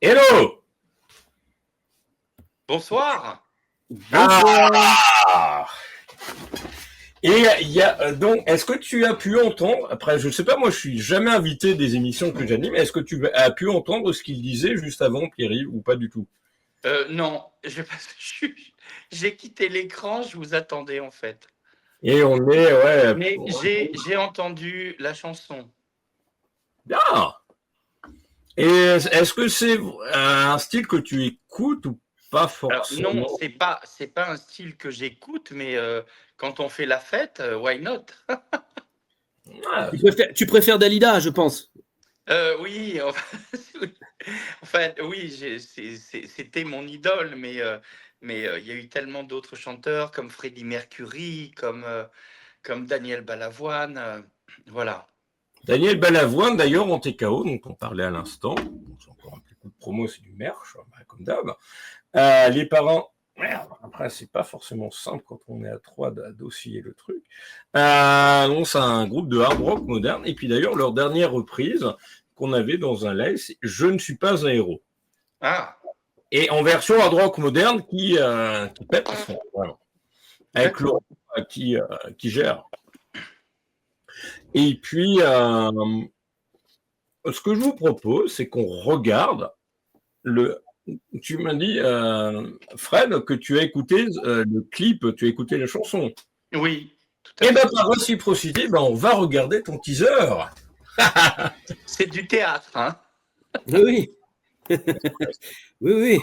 Hello! Bonsoir. Ah! Et il y a donc, est-ce que tu as pu entendre, après je sais pas, moi je suis jamais invité des émissions que j'anime, est-ce que tu as pu entendre ce qu'il disait juste avant, Pierre-Yves, ou pas du tout? Non, j'ai quitté l'écran, je vous attendais en fait. Et on est, ouais, Mais j'ai entendu la chanson. bien! Et est-ce que c'est un style que tu écoutes ou pas Alors non, forcément? c'est pas un style que j'écoute, mais quand on fait la fête, why not? Ah, Tu préfères Dalida, je pense. Oui, enfin oui, c'était mon idole, mais il y a eu tellement d'autres chanteurs comme Freddie Mercury, comme Daniel Balavoine, voilà. Daniel Balavoine, d'ailleurs, en TKO, dont on parlait à l'instant. C'est encore un petit coup de promo, c'est du merch, comme d'hab. Les parents, merde, après, c'est pas forcément simple quand on est à trois d'osciller le truc. Non, c'est un groupe de hard rock moderne. Et puis d'ailleurs, leur dernière reprise qu'on avait dans un live, c'est Je ne suis pas un héros. Ah, Et en version hard rock moderne qui pète à fond, vraiment. Avec Laurent qui gère. Et puis, ce que je vous propose, c'est qu'on regarde le. Tu m'as dit, Fred, que tu as écouté le clip, tu as écouté la chanson. oui, tout à Et fait. bien, par réciprocité, on va regarder ton teaser. C'est du théâtre, hein. Oui. Oui.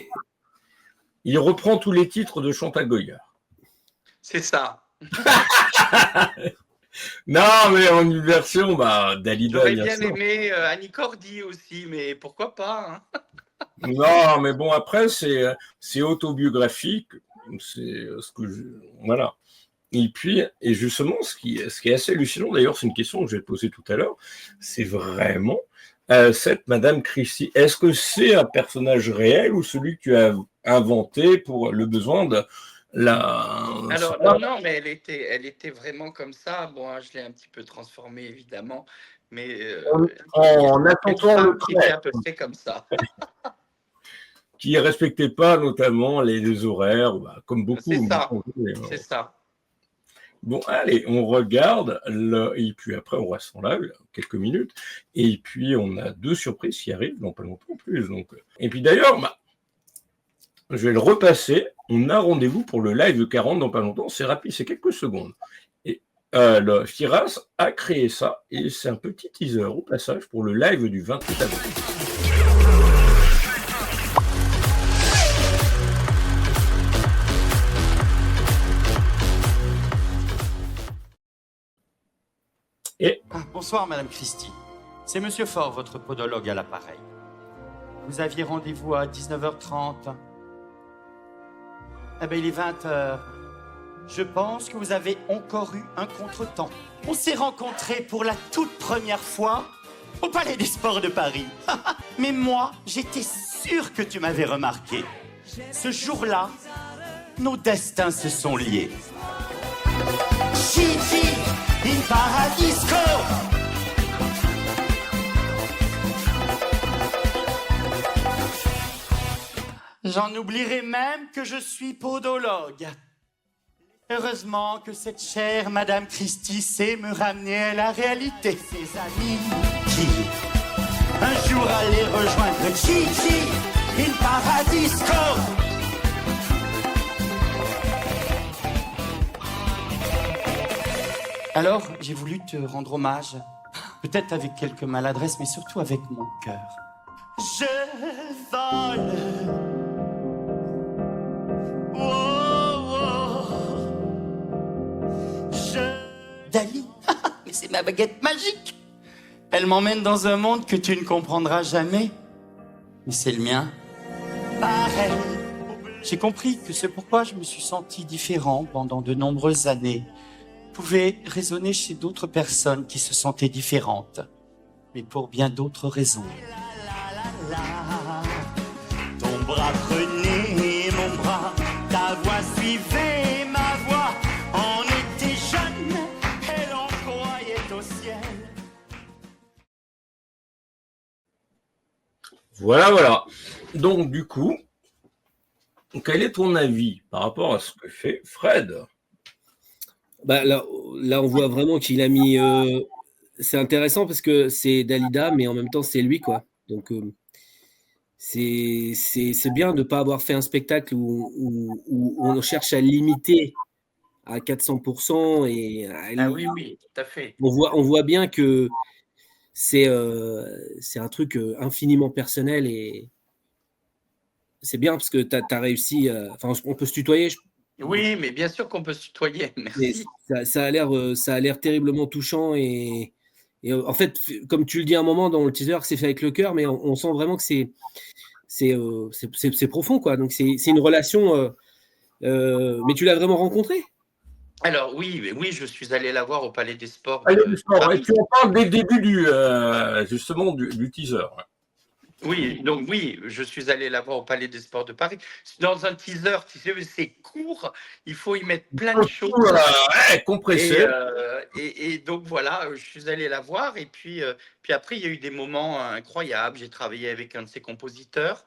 Il reprend tous les titres de Chantal Goya. C'est ça. Non, mais en une version, Dalida. J'aurais bien aimé Annie Cordy aussi, mais pourquoi pas, hein. Non, mais bon, après, c'est autobiographique. C'est ce que voilà. Et puis, et justement, ce qui est assez hallucinant, d'ailleurs, c'est une question que je vais te poser tout à l'heure, c'est vraiment cette Madame Christie. Est-ce que c'est un personnage réel ou celui que tu as inventé pour le besoin de la... Alors, non, mais elle était vraiment comme ça. Bon, hein, je l'ai un petit peu transformée, évidemment, mais en une accentuant femme le qui était trait, à peu près comme ça. qui ne respectait pas notamment les horaires, comme beaucoup. C'est ça, c'est ça. Bon, allez, on regarde, et puis après, on reste en live quelques minutes, et puis on a deux surprises qui arrivent dans pas longtemps en plus. Donc. Et puis d'ailleurs, je vais le repasser, on a rendez-vous pour le live de 40 dans pas longtemps, c'est rapide, c'est quelques secondes. Et le Firas a créé ça, et c'est un petit teaser au passage pour le live du 28 avril. Bonsoir, Madame Christie. C'est Monsieur Faure, votre podologue à l'appareil. Vous aviez rendez-vous à 19h30. Eh bien, il est 20h. Je pense que vous avez encore eu un contretemps. On s'est rencontrés pour la toute première fois au Palais des Sports de Paris. Mais moi, j'étais sûr que tu m'avais remarqué. Ce jour-là, nos destins se sont liés. Gigi in Paradisco. J'en oublierai même que je suis podologue. Heureusement que cette chère Madame Christie sait me ramener à la réalité. Ses amis qui un jour allaient rejoindre Gigi in Paradisco. Alors, j'ai voulu te rendre hommage, peut-être avec quelques maladresses, mais surtout avec mon cœur. Je vole. Dali, mais c'est ma baguette magique. Elle m'emmène dans un monde que tu ne comprendras jamais. Mais c'est le mien. Pareil. J'ai compris que c'est pourquoi je me suis senti différent pendant de nombreuses années pouvait résonner chez d'autres personnes qui se sentaient différentes, mais pour bien d'autres raisons. Ton bras prenait mon bras, ta voix suivait ma voix. On était jeunes et l'on croyait au ciel. Voilà, voilà. Donc, du coup, quel est ton avis par rapport à ce que fait Fred? Bah, là, on voit vraiment qu'il a mis. C'est intéressant parce que c'est Dalida, mais en même temps, c'est lui, quoi. Donc, c'est bien de ne pas avoir fait un spectacle où on cherche à limiter à 400% et Ah oui, oui, tout à fait. on voit bien que c'est un truc infiniment personnel et c'est bien parce que tu as réussi. Enfin, on peut se tutoyer, Oui, mais bien sûr qu'on peut se tutoyer, mais merci. ça a l'air terriblement touchant et en fait, comme tu le dis à un moment dans le teaser, que c'est fait avec le cœur, mais on sent vraiment que c'est profond, quoi. Donc c'est une relation. Mais tu l'as vraiment rencontré? Alors oui, je suis allé la voir au Palais des Sports Allez, de et Paris. tu en parles dès le début justement du teaser. Oui, donc oui, je suis allé la voir au Palais des Sports de Paris. Dans un teaser, tu sais, c'est court, il faut y mettre plein de choses. Ouais, compressé. Et donc voilà, je suis allé la voir et puis après, il y a eu des moments incroyables. J'ai travaillé avec un de ses compositeurs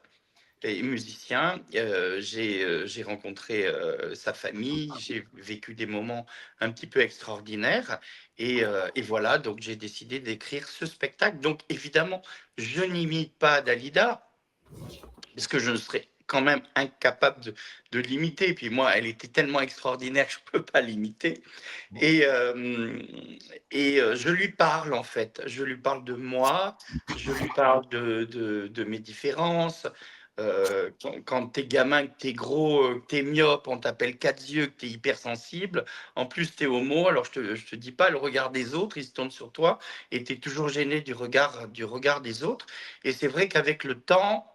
et musicien. J'ai rencontré sa famille, j'ai vécu des moments un petit peu extraordinaires. Et voilà, donc j'ai décidé d'écrire ce spectacle. Donc évidemment, je n'imite pas Dalida, parce que je serais quand même incapable de l'imiter. Puis moi, elle était tellement extraordinaire que je ne peux pas l'imiter. Et je lui parle, en fait. Je lui parle de moi, je lui parle de mes différences. Quand t'es gamin, que t'es gros, que t'es myope, on t'appelle quatre yeux, que t'es hypersensible. En plus, t'es homo, alors je te dis pas le regard des autres, il se tourne sur toi et t'es toujours gêné du regard des autres. Et c'est vrai qu'avec le temps,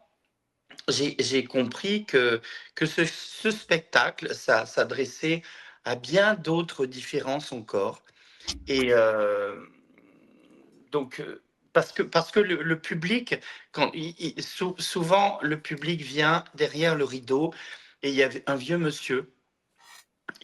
j'ai compris que ce spectacle, ça s'adressait à bien d'autres différences encore. Et donc, parce que le public, souvent, le public vient derrière le rideau et il y avait un vieux monsieur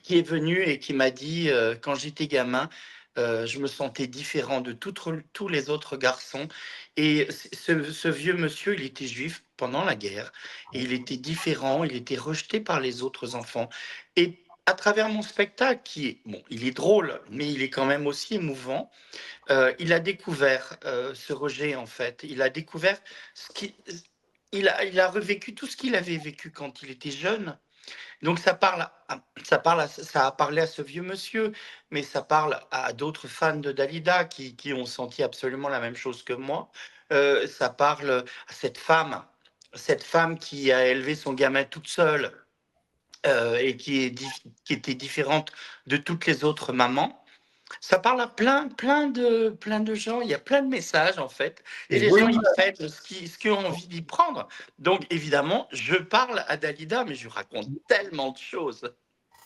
qui est venu et qui m'a dit, quand j'étais gamin, je me sentais différent de tous les autres garçons. Et ce vieux monsieur, il était juif pendant la guerre, et il était différent, il était rejeté par les autres enfants. Et à travers mon spectacle, bon, il est drôle, mais il est quand même aussi émouvant, il a découvert ce rejet, en fait. Il a découvert ce qui... il a revécu tout ce qu'il avait vécu quand il était jeune. Donc ça a parlé à ce vieux monsieur, mais ça parle à d'autres fans de Dalida qui ont senti absolument la même chose que moi. Ça parle à cette femme qui a élevé son gamin toute seule et qui était différente de toutes les autres mamans. Ça parle à plein de gens. Il y a plein de messages, en fait. Et les Oui, gens, ils prennent ce qu'ils ont envie d'y prendre. Donc, évidemment, je parle à Dalida, mais je raconte tellement de choses.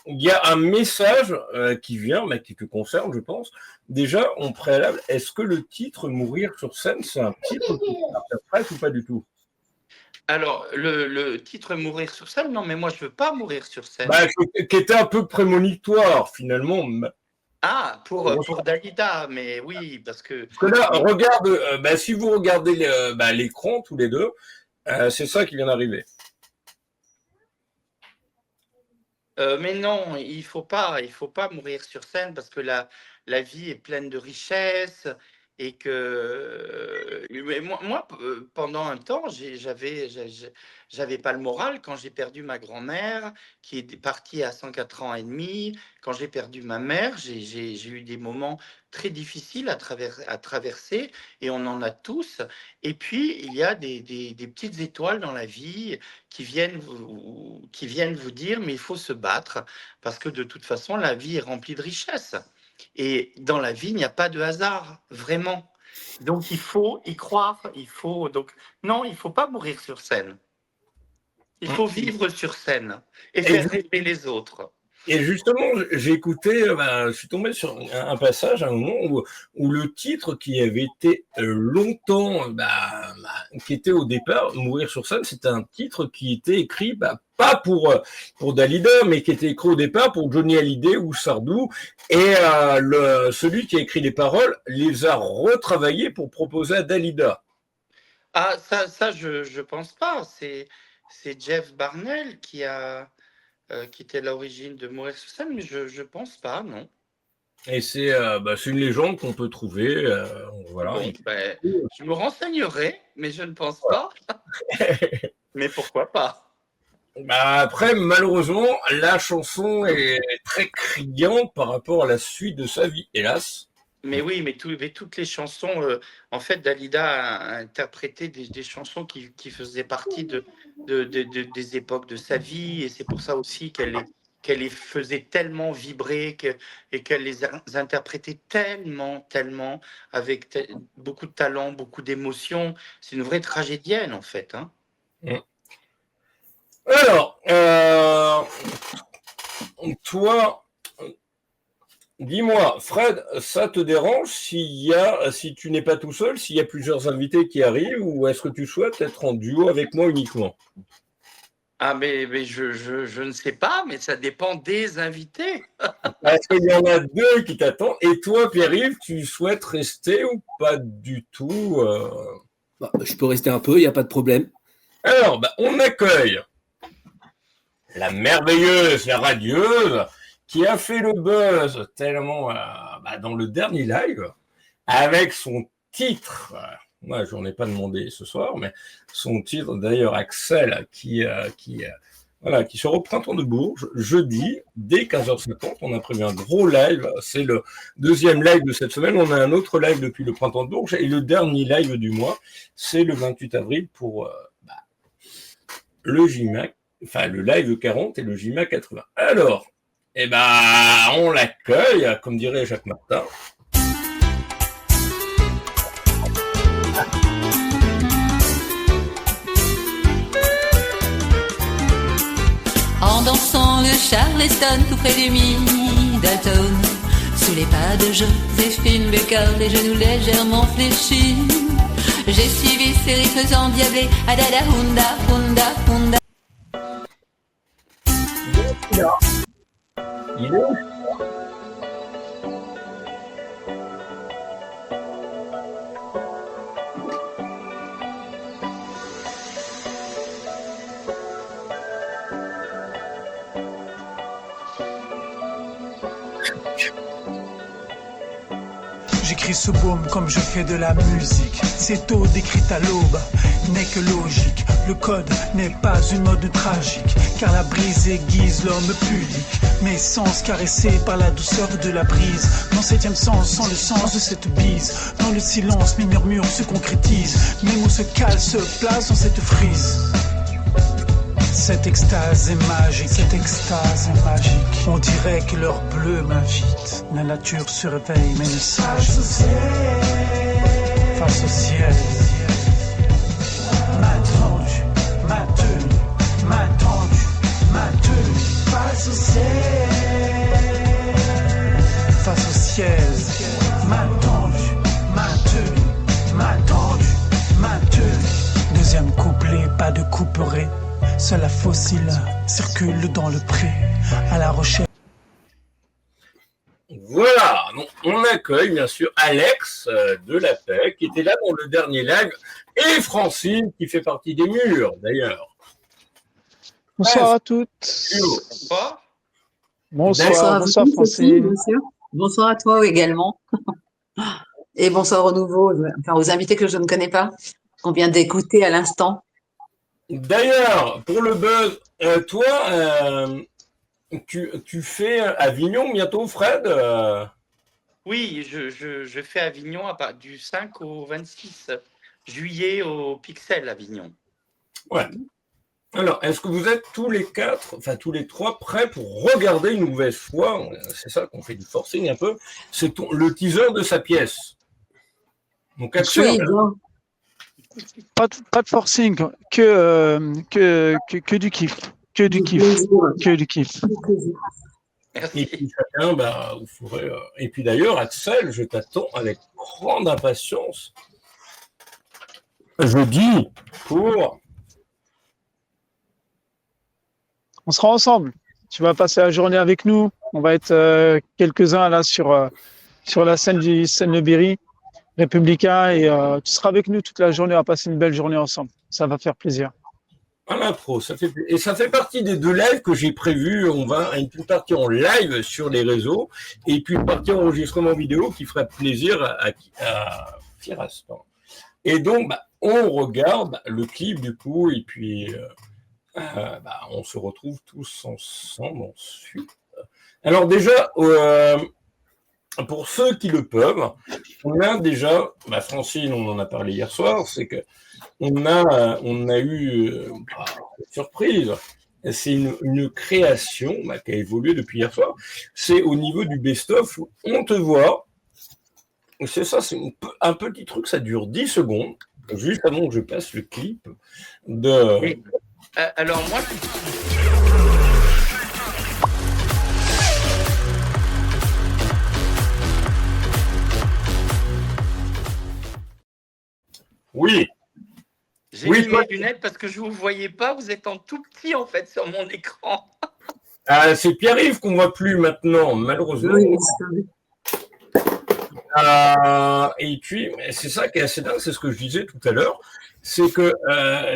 il y a un message qui vient, mais qui te concerne, je pense. Déjà, en préalable, est-ce que le titre Mourir sur scène, c'est un titre qui t'interprète ou pas du tout? Alors, le titre Mourir sur scène, non, mais moi, je veux pas mourir sur scène. Bah, qui était un peu prémonitoire, finalement. Ah, pour Dalida, mais oui, parce que... Parce que là, regarde, si vous regardez l'écran, tous les deux, c'est ça qui vient d'arriver. Mais non, il faut pas mourir sur scène parce que la vie est pleine de richesses et que mais moi, pendant un temps, j'avais pas le moral quand j'ai perdu ma grand-mère qui est partie à 104 ans et demi. Quand j'ai perdu ma mère, j'ai eu des moments très difficiles à traverser et on en a tous. Et puis, il y a des petites étoiles dans la vie qui viennent vous dire, mais il faut se battre, parce que de toute façon, la vie est remplie de richesses. Et dans la vie, il n'y a pas de hasard, vraiment. Donc, il faut y croire. Donc, non, il ne faut pas mourir sur scène. Il faut vivre sur scène et faire rêver les autres. Et justement, j'ai écouté, je suis tombé sur un passage à un moment où le titre qui avait été longtemps, qui était au départ, Mourir sur scène, c'était un titre qui était écrit, pas pour Dalida, mais qui était écrit au départ pour Johnny Hallyday ou Sardou. Et celui qui a écrit les paroles les a retravaillées pour proposer à Dalida. Ah, je pense pas. C'est Jeff Barnell qui était à l'origine de Mourir sur scène, mais je pense pas, non. Et c'est une légende qu'on peut trouver. Voilà. Bon, ben, je me renseignerai, mais je ne pense pas. Mais pourquoi pas? Bah, après, malheureusement, la chanson est très criante par rapport à la suite de sa vie, hélas. Mais oui, mais toutes les chansons, en fait, Dalida a interprété des chansons qui faisaient partie des époques de sa vie, et c'est pour ça aussi qu'elle les faisait tellement vibrer et qu'elle les interprétait tellement, avec beaucoup de talent, beaucoup d'émotion. C'est une vraie tragédienne, en fait. Hein. Alors, toi, dis-moi, Fred, ça te dérange si tu n'es pas tout seul, s'il y a plusieurs invités qui arrivent, ou est-ce que tu souhaites être en duo avec moi uniquement? Ah, mais je ne sais pas, mais ça dépend des invités. Est-ce qu'il y en a deux qui t'attendent? Et toi, Pierre-Yves, tu souhaites rester ou pas du tout Je peux rester un peu, il n'y a pas de problème. Alors, on accueille la merveilleuse, la radieuse, qui a fait le buzz tellement dans le dernier live, avec son titre, moi j'en ai pas demandé ce soir, mais son titre d'ailleurs Axel, qui sera au Printemps de Bourges, jeudi, dès 15h50, on a prévu un gros live, c'est le deuxième live de cette semaine, on a un autre live depuis le Printemps de Bourges, et le dernier live du mois, c'est le 28 avril pour le JMAC, enfin le live 40 et le JMA 80. Alors, on l'accueille, comme dirait Jacques Martin. En dansant le Charleston tout près du Middleton, sous les pas de Joséphine Baker, les genoux légèrement fléchis, j'ai suivi ces rythmes endiablés, adada hunda hunda hunda. Il est J'écris ce baume comme je fais de la musique. C'est tôt décrite à l'aube, n'est que logique. Le code n'est pas une mode tragique, car la brise aiguise l'homme pudique. Mes sens caressés par la douceur de la brise. Mon septième sens sans le sens de cette bise. Dans le silence, mes murmures se concrétisent. Mes mots se calent, se placent dans cette frise. Cette extase est magique, cette extase est magique. On dirait que l'heure bleue m'invite. La nature se réveille mais ne s'agite. Face au ciel. Ma tenue, ma tenue, ma tenue, ma tenue. Face au ciel. Face au ciel. Ma tenue, ma tenue, ma tenue, ma tenue. Deuxième couplet, pas de couperet. Seul la fossile circule dans le pré, à la recherche. Voilà, donc on accueille bien sûr Alex de la Paix, qui était là dans le dernier live, et Francine, qui fait partie des murs d'ailleurs. Bonsoir à toutes. Bonsoir Francine. Bonsoir à toi également. Et bonsoir aux invités que je ne connais pas, qu'on vient d'écouter à l'instant. D'ailleurs, pour le buzz, toi, tu fais Avignon bientôt, Fred Oui, je fais Avignon du 5 au 26 juillet au Pixel Avignon. Ouais. Alors, est-ce que vous êtes tous les quatre, enfin tous les trois, prêts pour regarder une nouvelle fois, c'est ça qu'on fait du forcing un peu, c'est le teaser de sa pièce. Donc, action. Pas de forcing, que du kiff. Que du kiff. Que du kiff. Merci. Et puis chacun, vous ferez. Et puis d'ailleurs, Axel, je t'attends avec grande impatience. Jeudi pour. On sera ensemble. Tu vas passer la journée avec nous. On va être quelques-uns là sur la scène du Seine-le-Berry. républicain et tu seras avec nous toute la journée. On va passer une belle journée ensemble. Ça va faire plaisir. À l'impro, ça fait partie des 2 lives que j'ai prévus. On va une partie en live sur les réseaux et puis une partie enregistrement vidéo qui ferait plaisir à Firastan. Et donc, on regarde le clip du coup et puis on se retrouve tous ensemble ensuite. Alors déjà, pour ceux qui le peuvent, on a déjà, Francine, on en a parlé hier soir, c'est que on a eu surprise. C'est une création qui a évolué depuis hier soir. C'est au niveau du best-of où on te voit. C'est ça, c'est un petit truc, ça dure 10 secondes, juste avant que je passe le clip de. Oui. Alors moi. Oui. J'ai mis mes lunettes parce que je ne vous voyais pas. Vous êtes en tout petit, en fait, sur mon écran. C'est Pierre-Yves qu'on ne voit plus maintenant, malheureusement. Oui, et puis, c'est ça qui est assez dingue, c'est ce que je disais tout à l'heure. C'est que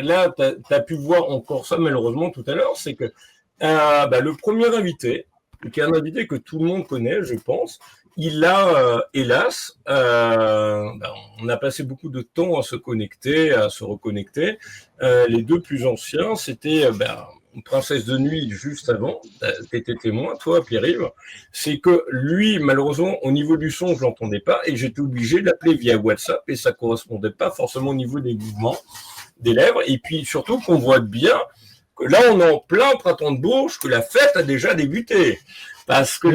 là, tu as pu voir encore ça, malheureusement, tout à l'heure. C'est que le premier invité, qui est un invité que tout le monde connaît, je pense, il a, hélas, on a passé beaucoup de temps à se connecter, à se reconnecter. Les 2 plus anciens, c'était une princesse de nuit juste avant. Tu étais témoin, toi, Pierre-Yves. C'est que lui, malheureusement, au niveau du son, je l'entendais pas et j'étais obligé de l'appeler via WhatsApp et ça correspondait pas forcément au niveau des mouvements des lèvres. Et puis surtout qu'on voit bien que là, on est en plein printemps de Bourges, que la fête a déjà débuté. Parce que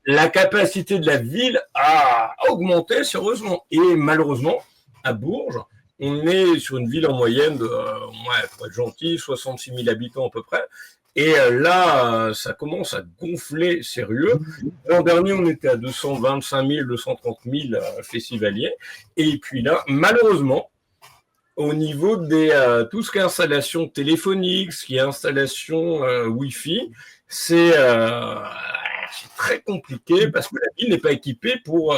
la capacité de la ville a augmenté sérieusement. Et malheureusement, à Bourges, on est sur une ville en moyenne de, pour être gentil, 66 000 habitants à peu près. Et là, ça commence à gonfler sérieux. L'an dernier, on était à 225 000, 230 000 festivaliers. Et puis là, malheureusement, au niveau des tout ce qui est installation téléphonique, ce qui est installation Wi-Fi, c'est très compliqué parce que la ville n'est pas équipée pour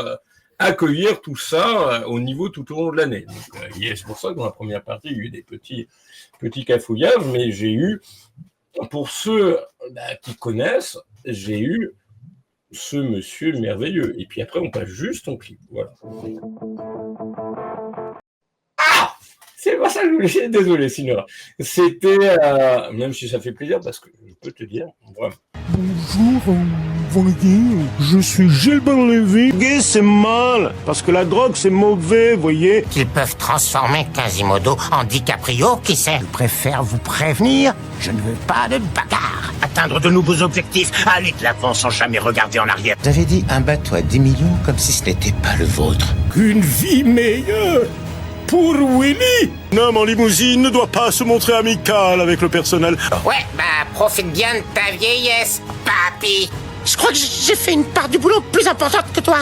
accueillir tout ça au niveau tout au long de l'année. C'est pour ça que dans la première partie, il y a eu des petits cafouillages, mais j'ai eu, pour ceux qui connaissent, j'ai eu ce monsieur merveilleux. Et puis après, on passe juste en clip. Voilà. C'est pas ça que je voulais dire. Désolé, Sinora. C'était, même si ça fait plaisir, parce que je peux te dire, vraiment. Bonjour, voyez, je suis Gilbert Lévy. Gay, c'est mal, parce que la drogue, c'est mauvais, voyez. Ils peuvent transformer Quasimodo en DiCaprio, qui sait. Je préfère vous prévenir, je ne veux pas de bagarre. Atteindre de nouveaux objectifs, aller de l'avant sans jamais regarder en arrière. Vous avez dit un bateau à 10 millions comme si ce n'était pas le vôtre. Une vie meilleure pour Willy. Un homme en limousine ne doit pas se montrer amical avec le personnel. Ouais, profite bien de ta vieillesse, papy. Je crois que j'ai fait une part du boulot plus importante que toi.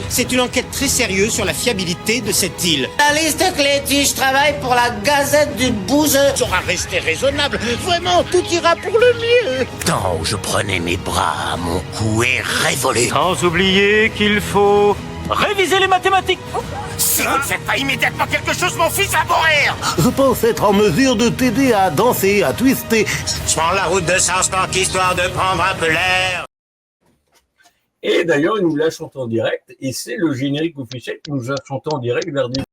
C'est une enquête très sérieuse sur la fiabilité de cette île. Alice de Cléty, je travaille pour la Gazette du Bouseux. Tu auras resté raisonnable. Vraiment, tout ira pour le mieux. Tant où je prenais mes bras, mon cou est révolé. Sans oublier qu'il faut réviser les mathématiques. Si vous ne faites pas immédiatement quelque chose, mon fils va mourir. Je pense être en mesure de t'aider à danser, à twister. Je prends la route de Sens-Parc histoire de prendre un peu l'air. Et d'ailleurs, il nous l'a chanté en direct, et c'est le générique officiel qui nous a chanté en direct vers 10.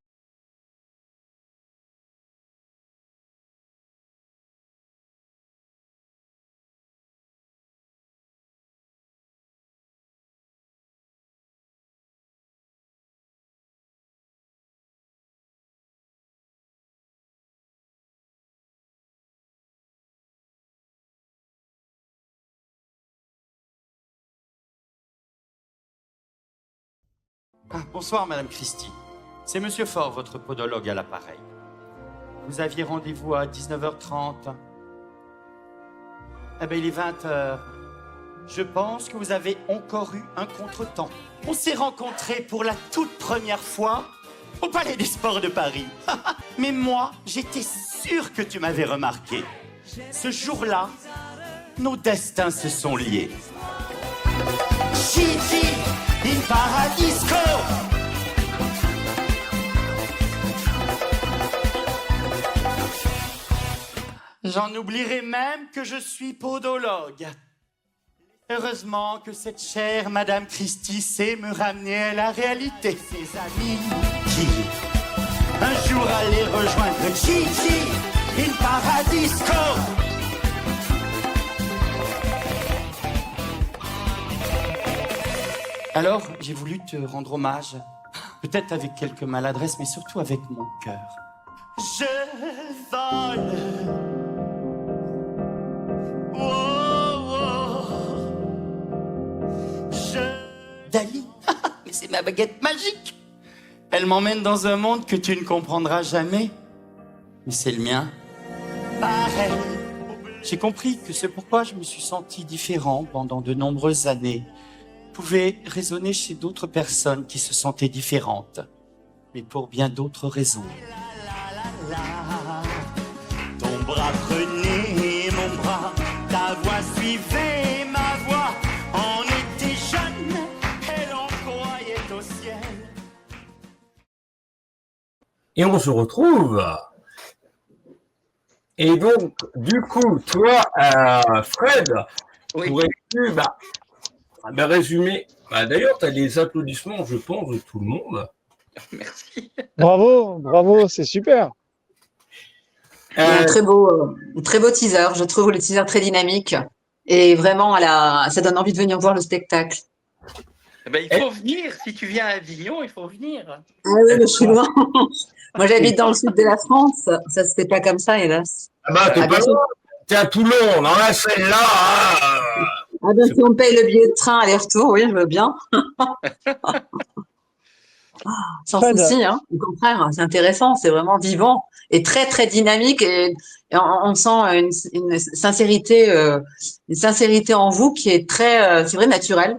Bonsoir, Madame Christie. C'est Monsieur Faure, votre podologue à l'appareil. Vous aviez rendez-vous à 19h30. Eh bien, il est 20h. Je pense que vous avez encore eu un contretemps. On s'est rencontrés pour la toute première fois au Palais des Sports de Paris. Mais moi, j'étais sûr que tu m'avais remarqué. Ce jour-là, nos destins se sont liés. Gigi in Paradisco. J'en oublierai même que je suis podologue. Heureusement que cette chère Madame Christie sait me ramener à la réalité. Ses amis qui un jour allaient rejoindre Gigi in Paradisco. Alors, j'ai voulu te rendre hommage, peut-être avec quelques maladresses, mais surtout avec mon cœur. Je vole. Dali, mais c'est ma baguette magique. Elle m'emmène dans un monde que tu ne comprendras jamais. Mais c'est le mien. Pareil. J'ai compris que c'est pourquoi je me suis senti différent pendant de nombreuses années pouvait résonner chez d'autres personnes qui se sentaient différentes, mais pour bien d'autres raisons. Ton bras prenait mon bras, ta voix suivait ma voix. On était jeunes et l'on croyait au ciel. Et on se retrouve. Et donc, du coup, toi, Fred, pourrais-tu résumer. D'ailleurs, tu as des applaudissements, je pense, de tout le monde. Merci. Bravo, c'est super. Très beau teaser. Je trouve le teaser très dynamique. Et vraiment, ça donne envie de venir voir le spectacle. Il faut venir. Si tu viens à Avignon, il faut venir. Ah oui, mais je suis loin. Moi, j'habite dans le sud de la France. Ça se fait pas comme ça, hélas. T'es à Toulon, non, là, celle-là. Si on paye le billet de train aller-retour, oui, je veux bien. Sans souci, hein. Au contraire, c'est intéressant, c'est vraiment vivant et très, très dynamique. Et on sent une sincérité en vous qui est très, c'est vrai, naturelle.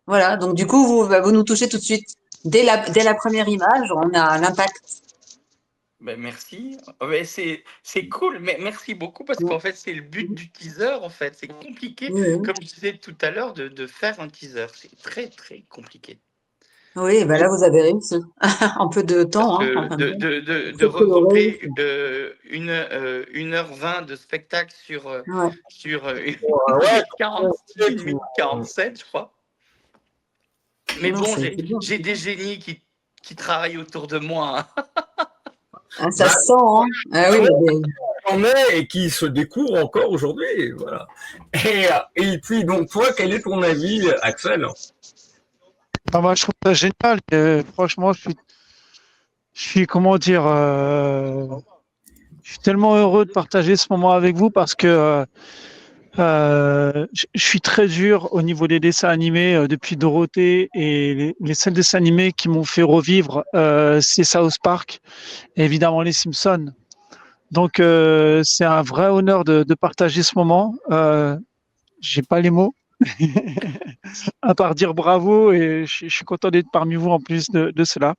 Voilà, donc du coup, vous nous touchez tout de suite. Dès la première image, on a l'impact. Merci. C'est cool, mais merci beaucoup parce qu'en fait, c'est le but du teaser. En fait, c'est compliqué, comme je disais tout à l'heure, de faire un teaser. C'est très, très compliqué. Oui, là, vous avez réussi. Un peu de temps. De regrouper 1h20 de spectacle sur 1 minute 47, je crois. Mais bon, j'ai des génies qui travaillent autour de moi. Ça se sent, hein. Ah oui, on est et qui se découvre encore aujourd'hui, voilà. Et puis donc toi, quel est ton avis, Axel? Moi, je trouve ça génial. Franchement, je suis comment dire, je suis tellement heureux de partager ce moment avec vous parce que je suis très dur au niveau des dessins animés depuis Dorothée et les seuls dessins animés qui m'ont fait revivre, c'est South Park et évidemment les Simpsons. Donc c'est un vrai honneur de partager ce moment. J'ai pas les mots à part dire bravo et je suis content d'être parmi vous en plus de cela.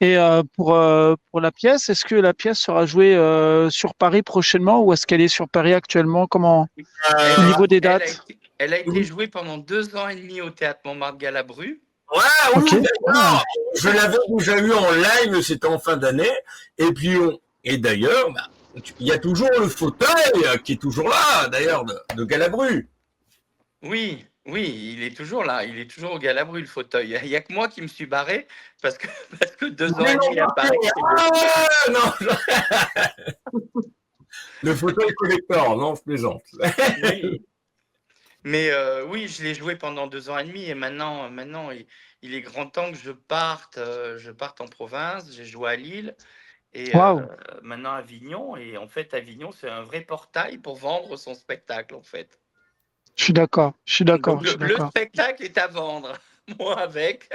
Et pour la pièce, est-ce que la pièce sera jouée sur Paris prochainement ou est-ce qu'elle est sur Paris actuellement? Comment au niveau des dates? Elle a été jouée pendant 2 ans et demi au Théâtre Montmartre-Galabru. Ouais, oui, je l'avais déjà eu en live, c'était en fin d'année. Et puis, et d'ailleurs, il y a toujours le fauteuil qui est toujours là, d'ailleurs, de Galabru. Oui, il est toujours là, il est toujours au Galabru, le fauteuil. Il n'y a que moi qui me suis barré parce que 2 ans et demi à Paris. Le fauteuil collector, non, je plaisante. Oui. Mais oui, je l'ai joué pendant 2 ans et demi et maintenant il est grand temps que je parte en province. J'ai joué à Lille et maintenant à Avignon. Et en fait, Avignon, c'est un vrai portail pour vendre son spectacle, en fait. Je suis d'accord. Le spectacle est à vendre. Moi avec.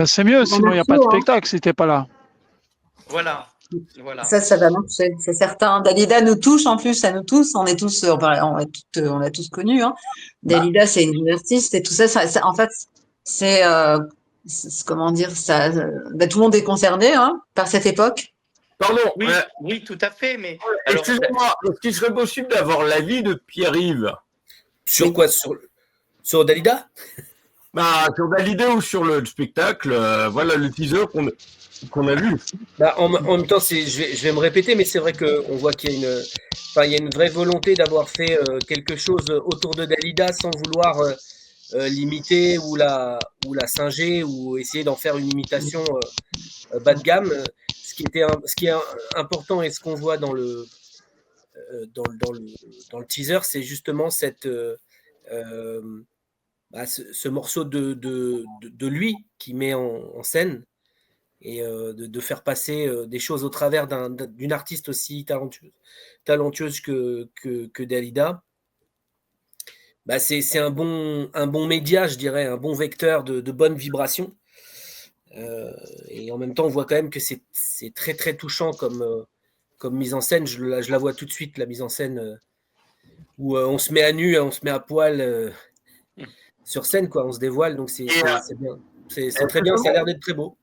C'est mieux, sinon il n'y a pas de spectacle si tu n'es pas là. Voilà. Ça va marcher, c'est certain. Dalida nous touche en plus, ça nous touche. On est tous, on l'a tous connu. Hein. Dalida, c'est une artiste et tout ça. En fait, c'est comment dire ça. Tout le monde est concerné par cette époque. Pardon. Oui, tout à fait. Mais excusez-moi, est-ce qu'il serait possible d'avoir l'avis de Pierre-Yves? Sur quoi? Sur Dalida? Sur Dalida ou sur le spectacle. Voilà le teaser qu'on a vu. Bah, en même temps, je vais me répéter, mais c'est vrai qu'on voit qu'il y a il y a une vraie volonté d'avoir fait quelque chose autour de Dalida sans vouloir l'imiter ou la singer ou essayer d'en faire une imitation bas de gamme. Ce qui est important et ce qu'on voit dans le teaser, c'est justement ce morceau de lui qui met en scène et de faire passer des choses au travers d'une artiste aussi talentueuse que Dalida. Bah, c'est un bon média, je dirais, un bon vecteur de bonnes vibrations. Et en même temps, on voit quand même que c'est très très touchant comme mise en scène. Je la vois tout de suite, la mise en scène où on se met à nu, on se met à poil sur scène, quoi. On se dévoile, donc c'est bien. C'est très bien, ça a l'air d'être très beau.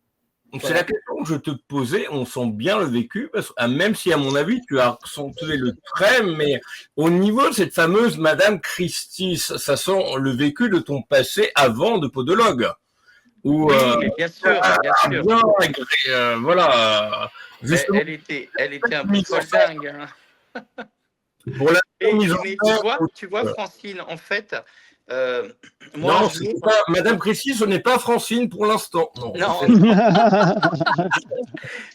C'est la question que je te posais, on sent bien le vécu, parce que, même si à mon avis tu as accentué le trait, mais au niveau de cette fameuse Madame Christie, ça sent le vécu de ton passé avant de podologue. Oui, mais bien sûr. Voilà. Elle était un peu folle dingue. Hein. Pour la mais tu vois, Francine, en fait, moi, non, Madame Christie, ce n'est pas Francine pour l'instant. Non.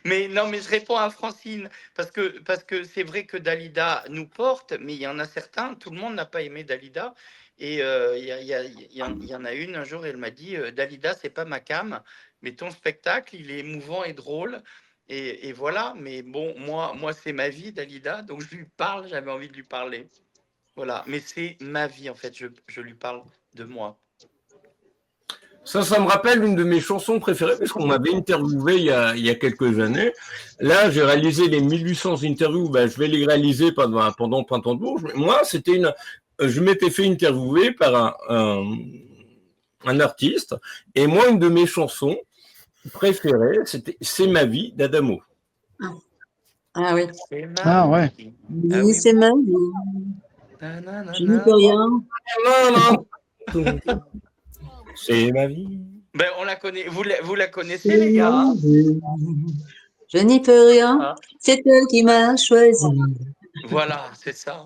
mais je réponds à Francine parce que c'est vrai que Dalida nous porte, mais il y en a certains, tout le monde n'a pas aimé Dalida. Et il y en a une un jour, elle m'a dit Dalida, c'est pas ma cam, mais ton spectacle, il est émouvant et drôle. Et voilà, mais bon, moi c'est ma vie, Dalida, donc je lui parle, j'avais envie de lui parler. Voilà, mais c'est ma vie en fait, je lui parle de moi. Ça me rappelle une de mes chansons préférées, parce qu'on m'avait interviewé il y a quelques années. Là, j'ai réalisé les 1800 interviews, je vais les réaliser pendant Printemps de Bourges. Moi, je m'étais fait interviewer par un artiste, et moi, une de mes chansons préférées, c'était C'est ma vie d'Adamo. Ah oui. Ah ouais. Oui, c'est ma vie. Je n'y peux rien. Non. C'est ma vie. On la connaît. Vous la connaissez, les gars, hein? Je n'y peux rien. C'est elle qui m'a choisi. Voilà, c'est ça.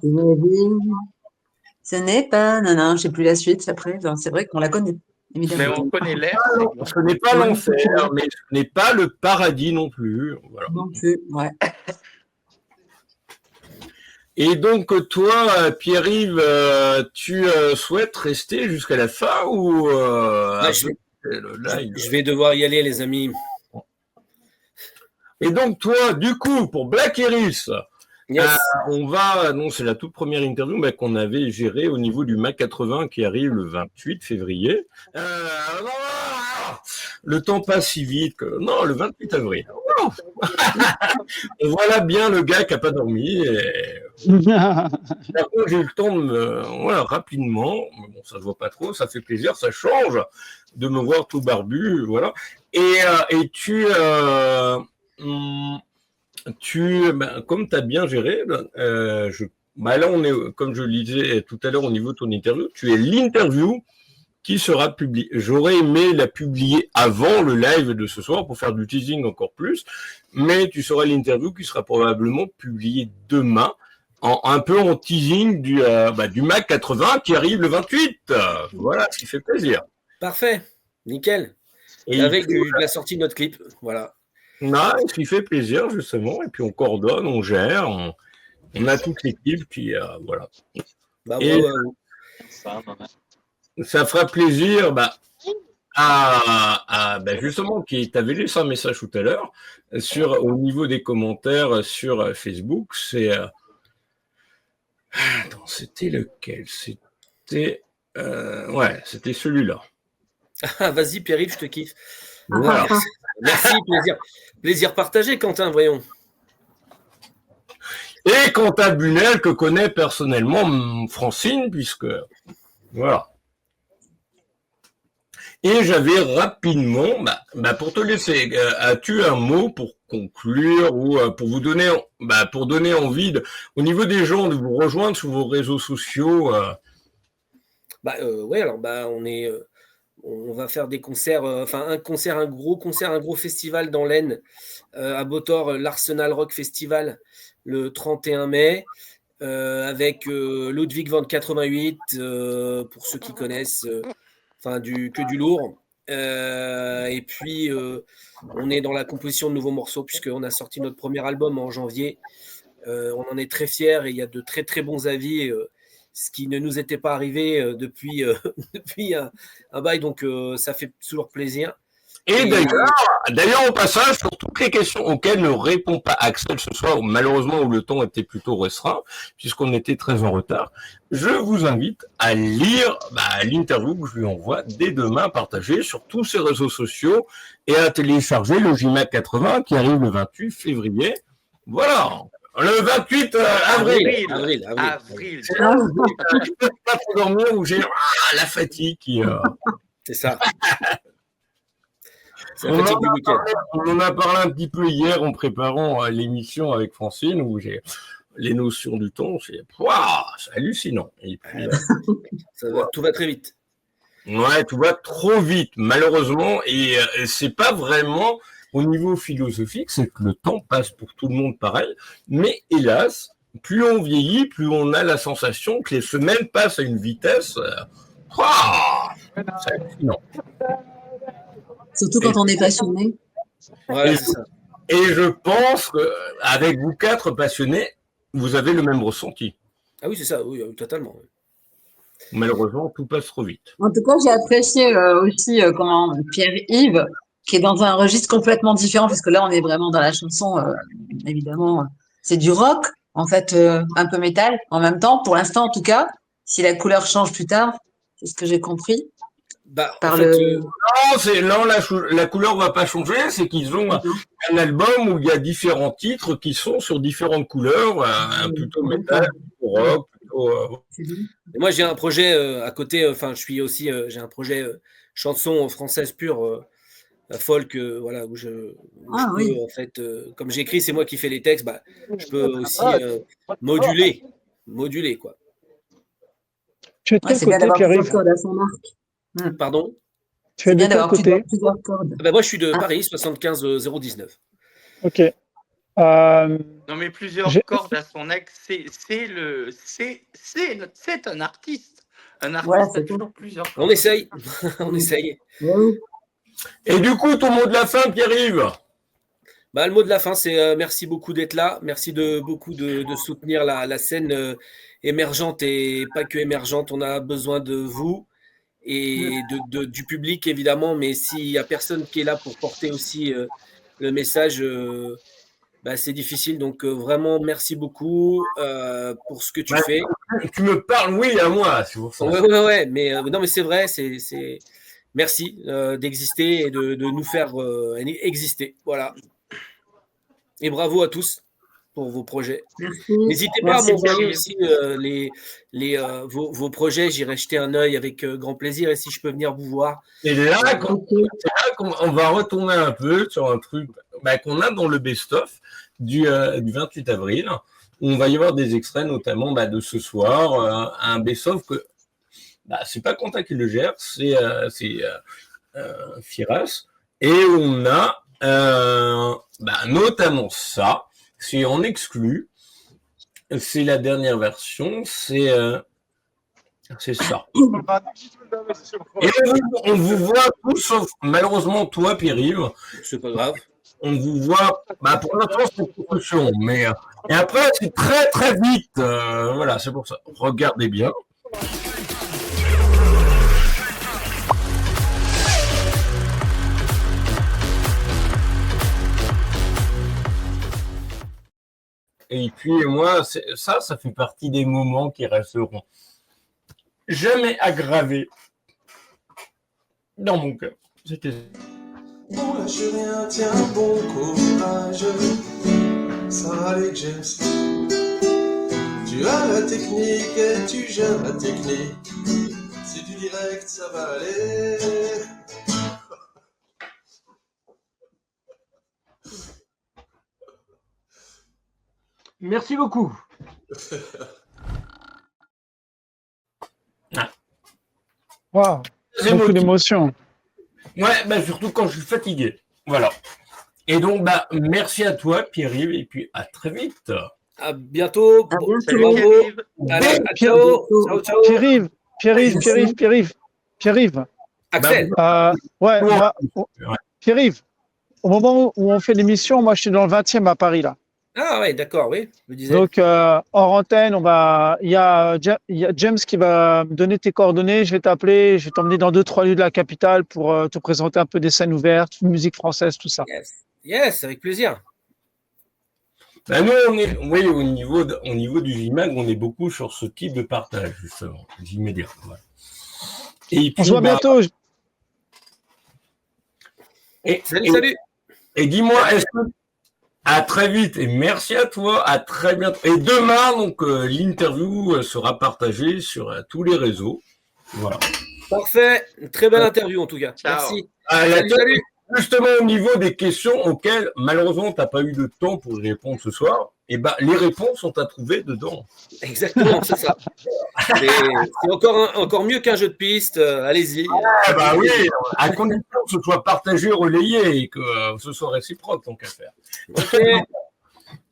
Ce n'est pas... Non, je sais plus la suite après. C'est vrai qu'on la connaît, évidemment. Mais on connaît l'air. Ce n'est pas l'enfer, mais ce n'est pas le paradis non plus. Voilà. Non plus, ouais. Et donc, toi, Pierre-Yves, tu souhaites rester jusqu'à la fin ou je vais devoir y aller, les amis. Et donc, toi, du coup, pour Black Iris, yes. C'est la toute première interview qu'on avait gérée au niveau du MAC 80 qui arrive le 28 février. Le temps passe si vite que... Non, le 28 avril. Et voilà bien le gars qui n'a pas dormi. Par contre, j'ai eu le temps de me... rapidement. Bon, ça se voit pas trop, ça fait plaisir, ça change de me voir tout barbu. Voilà. Et tu... comme tu as bien géré, là, on est, comme je le disais tout à l'heure au niveau de ton interview, tu es l'interview qui sera publiée. J'aurais aimé la publier avant le live de ce soir pour faire du teasing encore plus, mais tu seras l'interview qui sera probablement publiée demain, un peu en teasing du MAC 80 qui arrive le 28. Voilà, ce qui fait plaisir. Parfait, nickel. Et avec la sortie de notre clip, voilà. Non, ce qui fait plaisir, justement, et puis on coordonne, on gère, on a toute l'équipe qui, voilà. Ça fera plaisir, justement, qui t'avait laissé un message tout à l'heure, au niveau des commentaires sur Facebook, c'est... Attends, c'était lequel? C'était... c'était celui-là. Ah, vas-y, Pierre-Yves, je te kiffe. Voilà. Merci, plaisir partagé, Quentin, voyons. Et Quentin Bunel, que connaît personnellement Francine, puisque... Voilà. Et j'avais rapidement, pour te laisser, as-tu un mot pour conclure ou pour vous donner, pour donner envie au niveau des gens de vous rejoindre sur vos réseaux sociaux? Ouais, alors on est... On va faire des concerts, un gros festival dans l'Aisne, à Beautor, l'Arsenal Rock Festival, le 31 mai, avec Ludwig van 88, pour ceux qui connaissent, que du lourd. Et puis, on est dans la composition de nouveaux morceaux, puisqu'on a sorti notre premier album en janvier. On en est très fiers et il y a de très très bons avis, ce qui ne nous était pas arrivé depuis un bail, donc ça fait toujours plaisir. Et d'ailleurs, au passage, pour toutes les questions auxquelles ne répond pas Axel ce soir, malheureusement où le temps était plutôt restreint, puisqu'on était très en retard, je vous invite à lire l'interview que je lui envoie dès demain, partagée sur tous ses réseaux sociaux, et à télécharger le JMAC 80 qui arrive le 28 février. Voilà. Le 28 avril. C'est là où je ne peux pas trop dormir, où j'ai la fatigue qui... C'est ça. On en a parlé un petit peu hier en préparant l'émission avec Francine, où j'ai les notions du temps, c'est hallucinant. Et puis, tout va très vite. Ouais, tout va trop vite, malheureusement, et c'est pas vraiment... Au niveau philosophique, c'est que le temps passe pour tout le monde pareil, mais hélas, plus on vieillit, plus on a la sensation que les semaines passent à une vitesse... c'est hallucinant. Surtout quand on est passionné. Ouais, c'est ça. Et je pense qu'avec vous 4 passionnés, vous avez le même ressenti. Ah oui, c'est ça, oui, totalement. Malheureusement, tout passe trop vite. En tout cas, j'ai apprécié aussi Pierre-Yves, qui est dans un registre complètement différent, puisque là, on est vraiment dans la chanson, évidemment, c'est du rock, en fait, un peu métal, en même temps, pour l'instant, en tout cas, si la couleur change plus tard, c'est ce que j'ai compris. Non, la couleur va pas changer, c'est qu'ils ont un album où il y a différents titres qui sont sur différentes couleurs, plutôt métal, plutôt rock, plutôt... Et moi, j'ai un projet à côté, j'ai un projet chanson française pure, folk, voilà, où je peux, en fait, comme j'écris, c'est moi qui fais les textes, je peux aussi moduler, quoi. Tu es de quel côté, Pierre-Yves ? Pardon ? Tu es de quel côté ? Moi, je suis de Paris, 75 019. Ok. Non, mais plusieurs cordes à son ex, c'est un artiste. Un artiste a toujours plusieurs cordes. On essaye. On essaye. Et du coup, ton mot de la fin, Pierre-Yves ? Le mot de la fin, c'est merci beaucoup d'être là. Merci beaucoup de soutenir la scène émergente et pas que émergente. On a besoin de vous et du public, évidemment. Mais s'il n'y a personne qui est là pour porter aussi le message, c'est difficile. Donc, vraiment, merci beaucoup pour ce que tu fais. Tu me parles, oui, à moi. C'est pour ça. Ouais. Mais non, mais c'est vrai, merci d'exister et de nous faire exister. Voilà. Et bravo à tous pour vos projets. N'hésitez pas à m'envoyer aussi vos projets. J'irai jeter un œil avec grand plaisir. Et si je peux venir vous voir. Et là, on va retourner un peu sur un truc qu'on a dans le best-of du 28 avril. On va y avoir des extraits, notamment de ce soir. Un best-of que c'est pas Quentin qui le gère, c'est Firas. Et on a notamment ça. C'est en exclu. C'est la dernière version. C'est ça. Et on vous voit tous, sauf malheureusement toi, Pierre-Yves. C'est pas grave. On vous voit. Pour l'instant, c'est une promotion, mais et après, c'est très très vite. Voilà, c'est pour ça. Regardez bien. Et puis moi, ça fait partie des moments qui resteront jamais aggravés dans mon cœur. C'était... Bon, lâche rien, tiens, bon courage. Sarah Lee James. Tu as la technique et tu gères la technique. Si tu direct, ça va aller. Merci beaucoup. Wow. Beaucoup d'émotions. Ouais, bah surtout quand je suis fatigué. Voilà. Et donc, bah, merci à toi, Pierre-Yves, et puis à très vite. À bientôt. À bientôt. Salut, Bravo. Pierre-Yves. Allez, à ciao. Ciao, ciao. Pierre-Yves. Axel. Ouais, Ouais. Pierre-Yves, au moment où on fait l'émission, moi je suis dans le 20e à Paris là. Ah ouais, d'accord, oui, je me disais. Donc hors antenne, il y a James qui va me donner tes coordonnées, je vais t'appeler, je vais t'emmener dans 2-3 lieux de la capitale pour te présenter un peu des scènes ouvertes, musique française, tout ça. Yes, avec plaisir. Bah, nous, oui, au niveau du JMAG, on est beaucoup sur ce type de partage, justement, JMédia. Voilà. Et puis, On se voit bientôt. Salut. Et dis-moi, à très vite et merci à toi, à très bientôt. Et demain, donc, l'interview sera partagée sur tous les réseaux. Voilà. Parfait. Une très belle interview en tout cas. Ciao. Merci. Salut. Justement, au niveau des questions auxquelles, malheureusement, tu n'as pas eu de temps pour y répondre ce soir, et ben, les réponses sont à trouver dedans. Exactement, c'est ça. C'est encore mieux qu'un jeu de piste. Allez-y. Ah, bah oui, à condition que ce soit partagé, relayé et que ce soit réciproque, tant qu'à faire. Okay.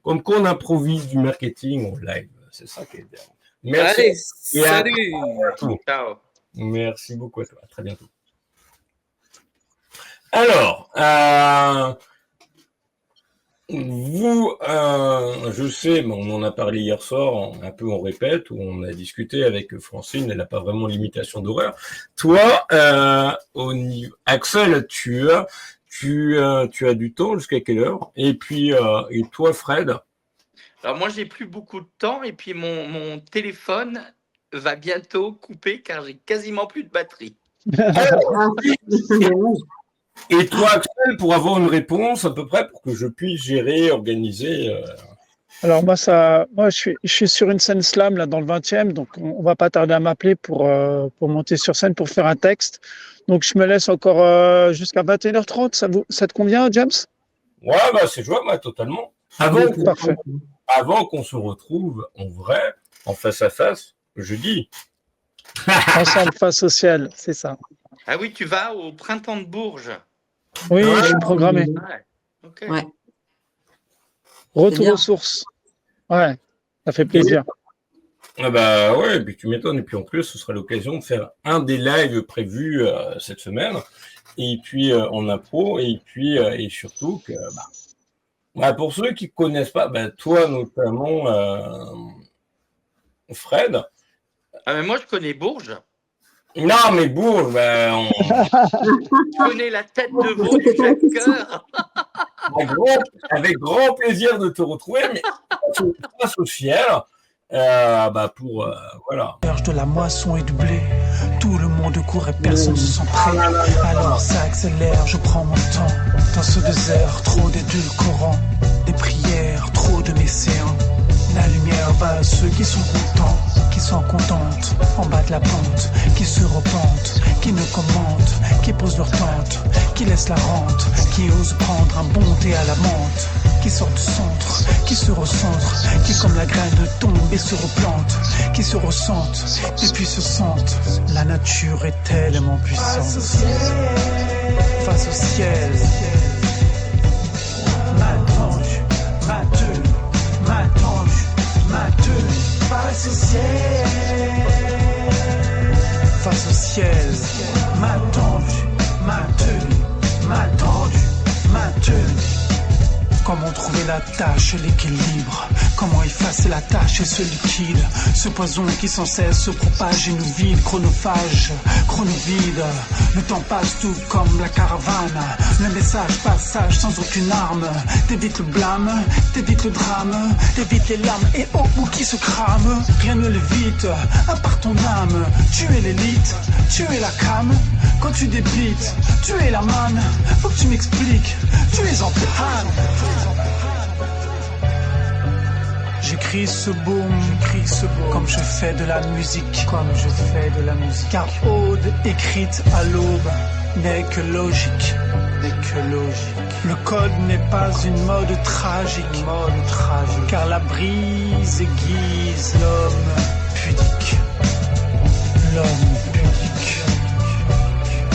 Comme qu'on improvise du marketing en live, c'est ça qui est bien. Merci. Allez, salut. Ciao. Merci beaucoup à toi. À très bientôt. Alors, je sais, mais on en a parlé hier soir, un peu on répète, où on a discuté avec Francine, elle n'a pas vraiment limitation d'horaire. Toi, Axel, tu as du temps jusqu'à quelle heure? Et puis, et toi, Fred? Alors moi, j'ai plus beaucoup de temps et puis mon téléphone va bientôt couper car j'ai quasiment plus de batterie. Et toi, Axel, pour avoir une réponse à peu près, pour que je puisse gérer, organiser. Alors moi, je suis sur une scène slam là dans le 20e, donc on va pas tarder à m'appeler pour monter sur scène pour faire un texte. Donc je me laisse encore jusqu'à 21h30. Ça te convient, James? Ouais, bah c'est jouable, moi, totalement. Avant qu'on se retrouve en vrai, en face à face, jeudi. Ensemble face au ciel, c'est ça. Ah oui, tu vas au printemps de Bourges. Oui, je suis programmé. Ouais. Okay. Ouais. Retour aux sources. Ouais, ça fait plaisir. Ah bah ouais, et puis tu m'étonnes. Et puis en plus, ce sera l'occasion de faire un des lives prévus cette semaine. Et puis en impro. Et puis et surtout que pour ceux qui ne connaissent pas, toi notamment, Fred. Ah mais moi je connais Bourges. Non, mais Bourges, Je connais la tête de veau du Jacques-Cœur. Avec grand plaisir de te retrouver, mais face au ciel, pour, voilà. De la moisson et du blé, tout le monde court et personne se sent prêt. Alors ça accélère, je prends mon temps. Dans ce désert, trop d'édulcorants, des prières, trop de mécéens. La lumière va à ceux qui sont contents, qui sont contentes, en bas de la pente, qui se repentent, qui ne commentent, qui posent leur tente, qui laissent la rente, qui osent prendre un bon thé à la menthe, qui sortent du centre, qui se recentrent, qui comme la graine tombe et se replante, qui se ressentent et puis se sentent. La nature est tellement puissante. Face au ciel, ma tange, ma tenue, ma tange, ma tenue. Face au ciel, face au ciel, ma tange, ma tenue, ma tange, ma tenue. Comment trouver la tâche, l'équilibre? Comment effacer la tâche et ce liquide? Ce poison qui sans cesse se propage et nous vide, chronophage, chronovide. Le temps passe tout comme la caravane. Le message passage sans aucune arme. T'évites le blâme, t'évites le drame, t'évites les larmes et oh, ou qui se crame. Rien ne l'évite, à part ton âme. Tu es l'élite, tu es la cam. Quand tu débites, tu es la manne. Faut que tu m'expliques, tu es en panne. J'écris ce boom, comme je fais de la musique, car ode écrite à l'aube n'est que logique, Le code n'est pas une mode tragique, car la brise aiguise l'homme pudique,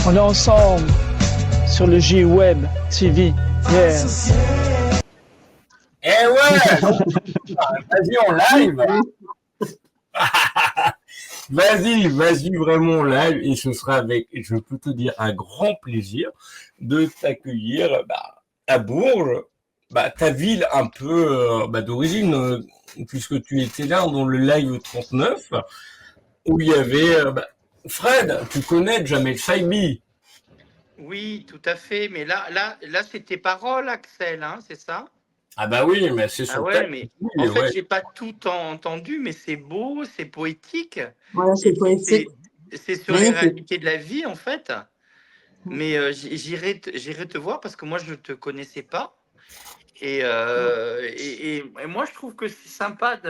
On est ensemble sur le J-Web TV. Yeah. Eh ouais. Vas-y en live. Vas-y vraiment en live et ce sera avec, je peux te dire, un grand plaisir de t'accueillir à Bourges, ta ville un peu d'origine, puisque tu étais là dans le live 39 où il y avait Fred, tu connais Jamel Saibi. Oui, tout à fait. Mais là c'est tes paroles, Axel, hein, c'est ça? Ah bah oui, mais c'est Ah son ouais, texte. mais Oui, en fait, ouais. j'ai pas tout entendu, mais c'est beau, c'est poétique. Voilà, c'est poétique. C'est sur les Magnifique. réalités de la vie, en fait. Mais j'irai te voir parce que moi, je ne te connaissais pas. Et moi, je trouve que c'est sympa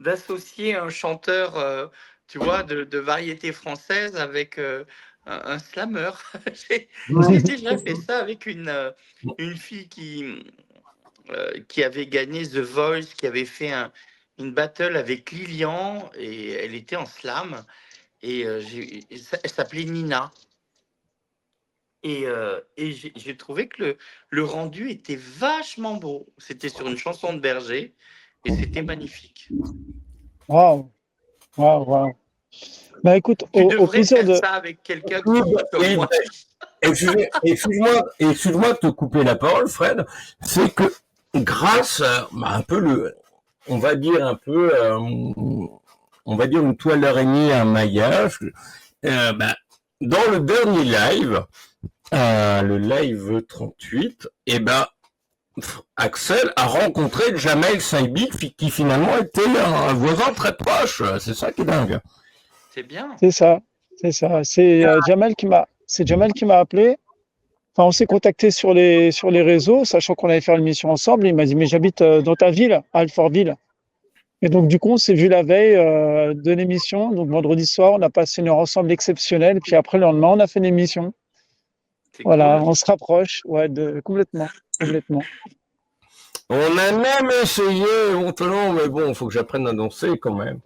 d'associer un chanteur, tu vois, de variété française avec un slammer. J'ai déjà fait ça avec une fille qui avait gagné The Voice, qui avait fait une battle avec Lilian, et elle était en slam. Et elle s'appelait Nina. Et j'ai trouvé que le rendu était vachement beau. C'était sur une chanson de Berger et c'était magnifique. Waouh. Bah écoute, Tu au devrais plaisir faire de. ça avec quelqu'un comme moi. Excuse-moi de te couper la parole, Fred. C'est que grâce à un peu on va dire une toile d'araignée, un maillage, dans le dernier live, le live 38, Axel a rencontré Jamel Saibi qui finalement était un voisin très proche. C'est ça qui est dingue. C'est bien. C'est ça. C'est Jamel qui m'a appelé. Enfin, on s'est contacté sur les réseaux, sachant qu'on allait faire l'émission ensemble. Il m'a dit, mais j'habite dans ta ville, à Alfortville. Et donc, du coup, on s'est vu la veille de l'émission. Donc, vendredi soir, on a passé une heure ensemble exceptionnelle. Puis après, le lendemain, on a fait l'émission. Voilà, cool. on se rapproche. Ouais, complètement. On a même essayé maintenant, mais bon, il faut que j'apprenne à danser quand même.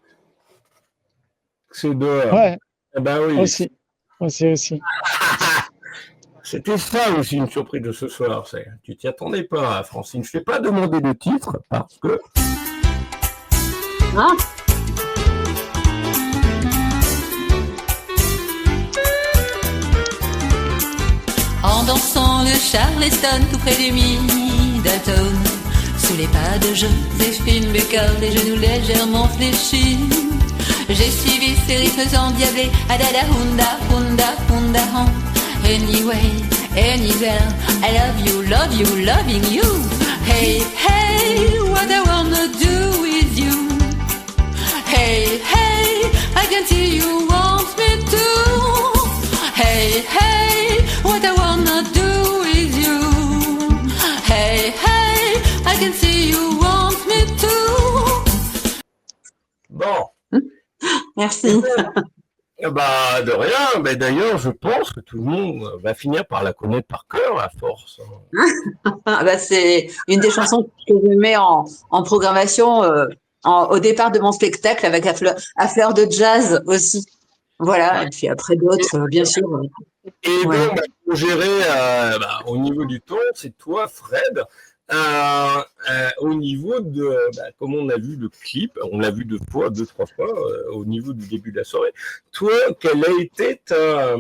C'est dehors. Ouais. Eh ben oui. Aussi. C'était ça aussi une surprise de ce soir. Tu t'y attendais pas, Francine. Je t'ai pas demandé de titre parce que. Hein? En dansant le Charleston tout près du Middleton, sous les pas de Joséphine Baker, les genoux légèrement fléchis, j'ai suivi ces rythmes endiablés, adada hunda hunda hunda hon. Anyway, anywhere, I love you, loving you. Hey, hey, what I wanna do with you. Hey, hey, I can see you want me to. Hey, hey, what I wanna do with you. Hey, hey, I can see you want me to. Bon. Merci. De rien. Mais d'ailleurs, je pense que tout le monde va finir par la connaître par cœur à force. C'est une des chansons que je mets en programmation au départ de mon spectacle avec à fleur de jazz aussi. Voilà, et puis après d'autres, bien sûr. Et donc, pour gérer au niveau du ton, c'est toi, Fred. Au niveau de, comme on a vu le clip, on l'a vu 2, 3 fois au niveau du début de la soirée. Toi, quelle a été ta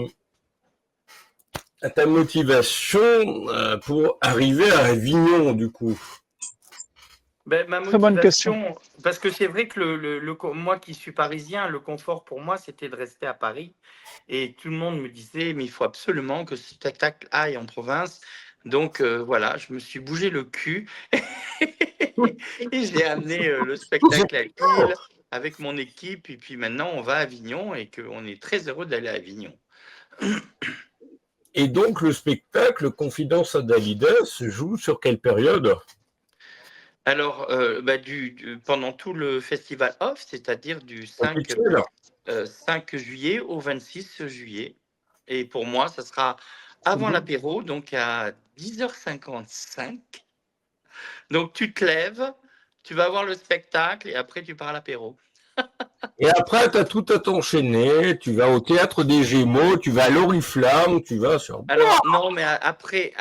motivation pour arriver à Avignon, du coup? Ma motivation, Très bonne question. Parce que c'est vrai que moi qui suis parisien, le confort pour moi, c'était de rester à Paris. Et tout le monde me disait, mais il faut absolument que ce spectacle aille en province. Donc voilà, je me suis bougé le cul et j'ai amené le spectacle à Lille avec mon équipe. Et puis maintenant, on va à Avignon et qu'on est très heureux d'aller à Avignon. Et donc, le spectacle Confidence à Dalida se joue sur quelle période? Alors, pendant tout le festival off, c'est-à-dire du 5 juillet au 26 juillet. Et pour moi, ça sera avant l'apéro, donc à 10h55. Donc, tu te lèves, tu vas voir le spectacle et après, tu pars à l'apéro. Et après, tu as tout à t'enchaîner. Tu vas au Théâtre des Gémeaux, tu vas à l'Oriflamme, tu vas sur... Alors, non, mais après,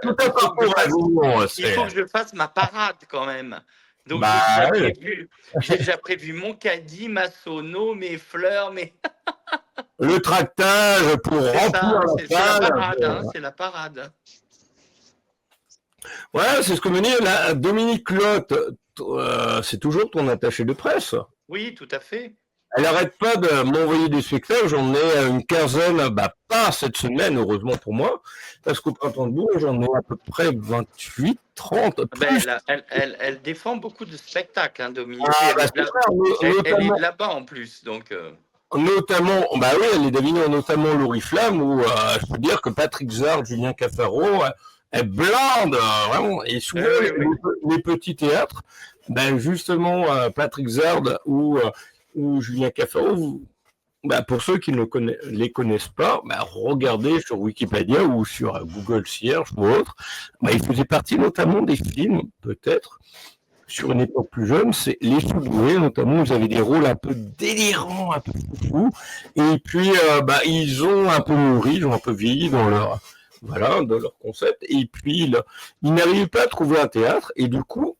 tout à parcours à Avignon, il faut que je fasse ma parade quand même. Donc, Bah, j'ai déjà prévu mon caddie, ma sono, mes fleurs, mes... Le tractage pour remplir la C'est la salle. parade, hein, c'est la parade. Ouais, c'est ce que me dit Dominique Lotte. C'est toujours ton attaché de presse. Oui, tout à fait. Elle n'arrête pas de m'envoyer des spectacles. J'en ai une quinzaine, pas cette semaine, heureusement pour moi, parce qu'au Printemps de Bourges, j'en ai à peu près 28, 30. Plus. Elle défend beaucoup de spectacles, hein, Dominique. Elle est de là-bas en plus, donc... Notamment, oui, elle est d'Avignon, notamment l'Oriflamme, où je peux dire que Patrick Zard, Julien Cafaro, elle blinde, vraiment, et souvent les petits théâtres, justement, Patrick Zard ou Julien Cafaro, pour ceux qui ne les connaissent pas, regardez sur Wikipédia ou sur Google Search ou autre, ils faisaient partie notamment des films, peut-être, sur une époque plus jeune, c'est les sous-doués, notamment, vous avez des rôles un peu délirants, un peu fous, et puis ils ont un peu mûri, ils ont un peu vieilli dans leur concept, et puis ils n'arrivaient pas à trouver un théâtre, et du coup,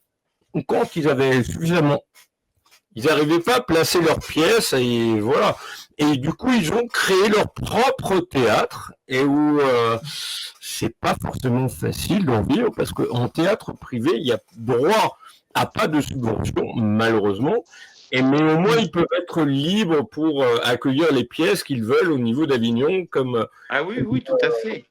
quand ils avaient suffisamment, ils n'arrivaient pas à placer leurs pièces, et voilà, et du coup, ils ont créé leur propre théâtre, et où c'est pas forcément facile d'en vivre, parce qu'en théâtre privé, il y a droit à pas de subvention, malheureusement, mais au moins ils peuvent être libres pour accueillir les pièces qu'ils veulent au niveau d'Avignon. Ah oui, tout à fait.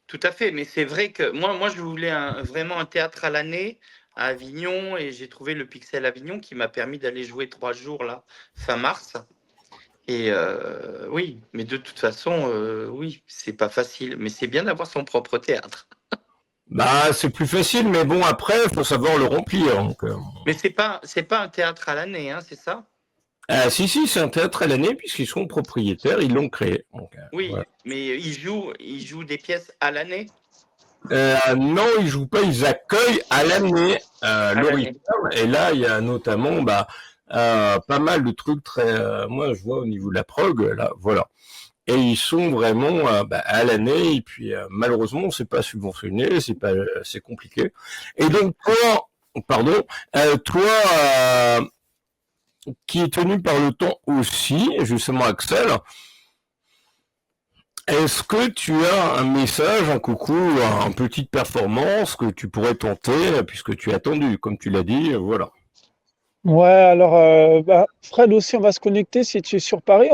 Tout à fait, mais c'est vrai que moi je voulais vraiment un théâtre à l'année à Avignon, et j'ai trouvé le Pixel Avignon qui m'a permis d'aller jouer 3 jours là, fin mars. Et oui, mais de toute façon, oui, c'est pas facile, mais c'est bien d'avoir son propre théâtre. C'est plus facile, mais bon, après, il faut savoir le remplir. Donc, Mais c'est pas un théâtre à l'année, hein, c'est ça? Si, c'est un théâtre à l'année, puisqu'ils sont propriétaires, ils l'ont créé. Donc, oui, voilà. Mais ils jouent des pièces à l'année? Non, ils jouent pas, ils accueillent à l'année l'Oriflamme. Et là, il y a notamment pas mal de trucs très... moi, je vois au niveau de la prog, là, voilà. Et ils sont vraiment à l'année, et puis malheureusement, c'est pas subventionné, c'est compliqué. Et donc toi, qui est tenu par le temps aussi, justement Axel, est-ce que tu as un message, un coucou, une petite performance que tu pourrais tenter, puisque tu es attendu, comme tu l'as dit, voilà. Ouais, alors Fred aussi, on va se connecter. Si tu es sur Paris,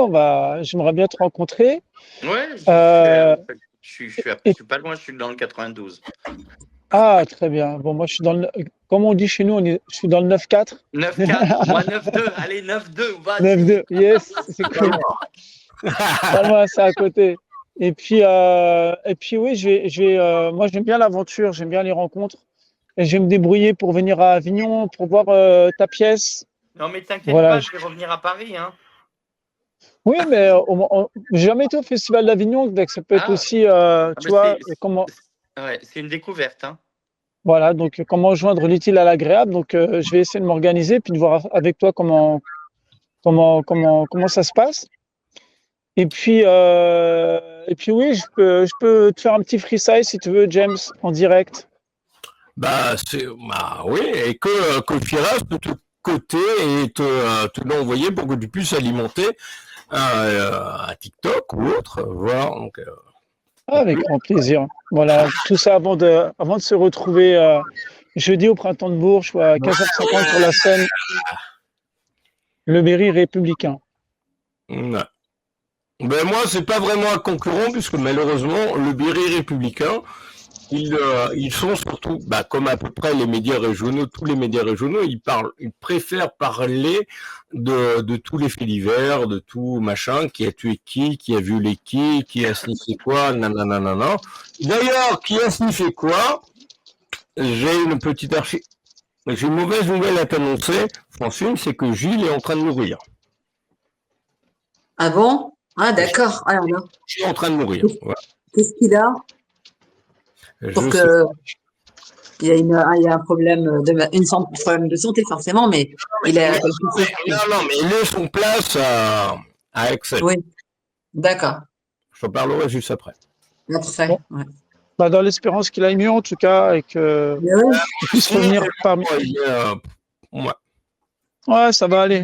j'aimerais bien te rencontrer. Ouais, je suis pas loin, je suis dans le 92. Ah, très bien. Bon, moi, je suis comme on dit chez nous, je suis dans le 9-4. 9-4, moi 9-2, allez 9-2, vas-y. 9-2, yes, c'est cool. Pas loin, c'est à côté. Et puis oui, moi, j'aime bien l'aventure, j'aime bien les rencontres. Et je vais me débrouiller pour venir à Avignon, pour voir ta pièce. Non, mais t'inquiète pas, je vais revenir à Paris. Hein. Oui, mais j'ai jamais été au Festival d'Avignon, donc ça peut être aussi, tu vois, comment... Ouais, c'est une découverte. Hein. Voilà, donc comment joindre l'utile à l'agréable. Donc, je vais essayer de m'organiser, puis de voir avec toi comment ça se passe. Et puis oui, je peux te faire un petit freestyle si tu veux, James, en direct. Oui, et que Firas peut te coter et te l'envoyer pour que tu puisses alimenter un TikTok ou autre, voilà. Donc, avec grand plaisir. Voilà, tout ça avant de se retrouver jeudi au Printemps de Bourges, à 15h50 sur la scène. Le Berry républicain. Ouais. Moi, c'est pas vraiment un concurrent, puisque malheureusement, le Berry républicain, ils sont surtout, comme à peu près les médias régionaux, tous les médias régionaux, ils préfèrent parler de tous les faits divers, de tout machin, qui a tué qui a violé qui a sniffé quoi, nanana. D'ailleurs, qui a sniffé quoi, j'ai une petite j'ai une mauvaise nouvelle à t'annoncer, Francine, c'est que Gilles est en train de mourir. Ah bon? Ah d'accord. Alors là. Je suis en train de mourir. Voilà. Qu'est-ce qu'il a? il y a un problème problème de santé forcément, mais il a quelque chose. Non, mais il laisse son place à Excel. Oui, d'accord. Je t'en parlerai juste après. Après, ouais. Bah, dans l'espérance qu'il aille mieux en tout cas et qu'il puisse revenir parmi. Ouais. Ouais, ça va aller,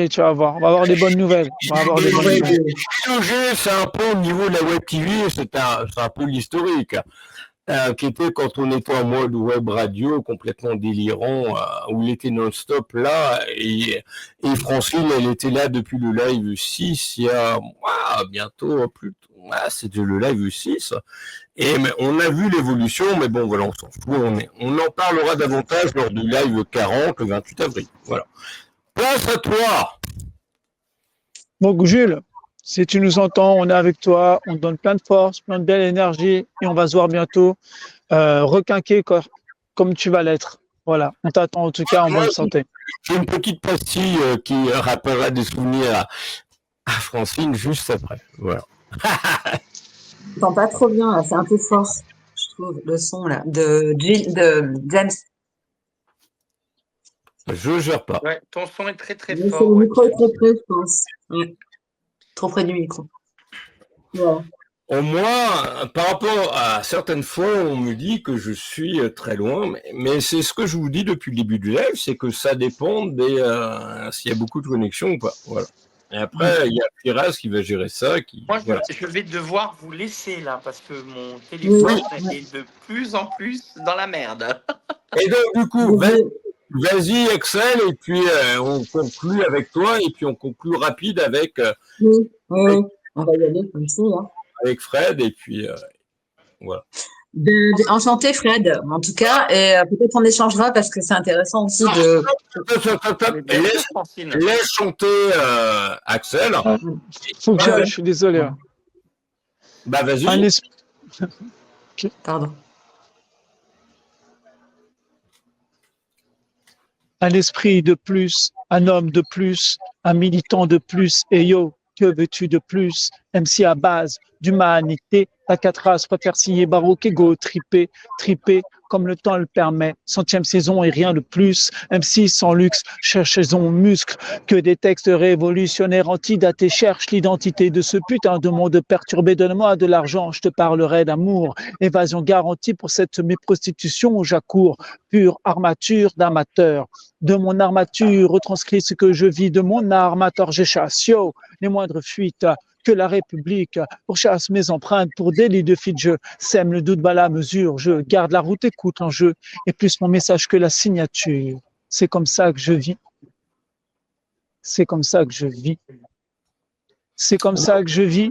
tu vas voir. On va avoir des bonnes nouvelles. C'est un peu au niveau de la Web TV, c'est un peu l'historique. Qui était quand on était en mode web radio complètement délirant, où il était non-stop là, et Francine, elle était là depuis le live 6, il y a bientôt c'était le live 6, et on a vu l'évolution, mais bon voilà, on s'en fout, on en parlera davantage lors du live 40, le 28 avril, voilà. Place à toi. Bon, Jules, si tu nous entends, on est avec toi, on te donne plein de force, plein de belle énergie et on va se voir bientôt requinquer comme tu vas l'être. Voilà, on t'attend en tout cas en bonne santé. J'ai une petite pastille qui rappellera des souvenirs à Francine juste après. Voilà. Je t'entends pas trop bien, là. C'est un peu fort, je trouve, le son là, de James. Je gère pas. Ouais, ton son est très très Mais fort. le micro est trop près, je pense. Ouais. Trop près du micro. Ouais. Au moins, par rapport à certaines fois, on me dit que je suis très loin, mais c'est ce que je vous dis depuis le début du live, c'est que ça dépend s'il y a beaucoup de connexions ou pas. Voilà. Et après, il y a Firas qui va gérer ça. Moi, je vais devoir vous laisser là, parce que mon téléphone est de plus en plus dans la merde. Et donc, du coup, vas-y, Axel, et puis on conclut avec toi, et puis on conclut rapide avec... Oui, on va y aller comme ça. Hein. Avec Fred, et puis voilà. Enchanté, Fred, en tout cas, et peut-être on échangera parce que c'est intéressant aussi de... Laisse chanter Axel. Faut que j'aille, je suis désolé. Bah, vas-y. Pardon. Un esprit de plus, un homme de plus, un militant de plus, et yo, que veux-tu de plus? MC à base d'humanité, la 4 races préfère signer baroque, ego, triper, comme le temps le permet. 100e saison et rien de plus. MC sans luxe, cherche son muscle, que des textes révolutionnaires antidatés cherchent l'identité de ce putain de monde perturbé. Donne-moi de l'argent, je te parlerai d'amour. Évasion garantie pour cette prostitution où j'accours. Pure armature d'amateur. De mon armature, retranscrit ce que je vis de mon armateur, j'échasse, yo, les moindres fuites que la République pourchasse mes empreintes pour délit de fit, je sème le doute bas la mesure, je garde la route, écoute l'enjeu, et plus mon message que la signature. C'est comme ça que je vis. C'est comme ça que je vis. C'est comme ça que je vis.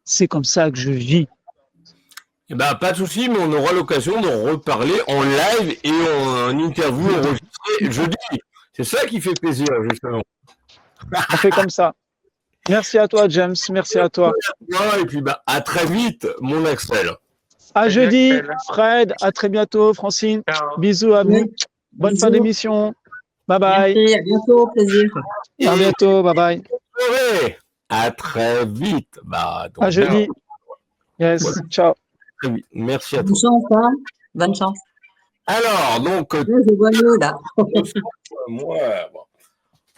C'est comme ça que je vis. Eh ben, pas de souci, mais on aura l'occasion d'en reparler en live et en interview enregistrée jeudi. C'est ça qui fait plaisir, justement. On fait comme ça. Merci à toi, James. Merci à toi. Et puis, à très vite, mon Axel. À jeudi, Fred. À très bientôt, Francine. Ciao. Bisous à vous. Bonne fin d'émission. Bye bye. Merci, à bientôt, plaisir. À bientôt, bye bye. À très vite. À jeudi. Yes, ciao. Merci à toi. Bonne chance, hein. Bonne chance. Alors, donc. Je vois mieux, là. Moi,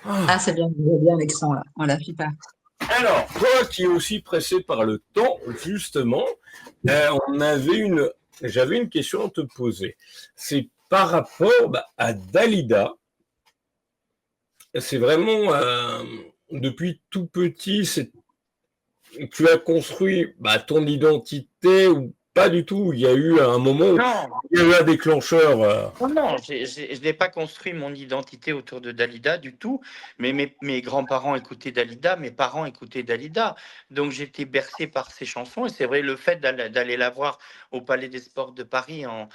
Ah, c'est bien, je vois bien l'écran, là. Voilà, super. Alors, toi qui es aussi pressé par le temps, justement, j'avais une question à te poser. C'est par rapport à Dalida. C'est vraiment, depuis tout petit, tu as construit ton identité ou pas du tout? Il y a eu un moment où il y a eu un déclencheur. Non, je n'ai pas construit mon identité autour de Dalida du tout, mais mes grands-parents écoutaient Dalida, mes parents écoutaient Dalida, donc j'étais bercé par ces chansons, et c'est vrai, le fait d'aller la voir au Palais des Sports de Paris en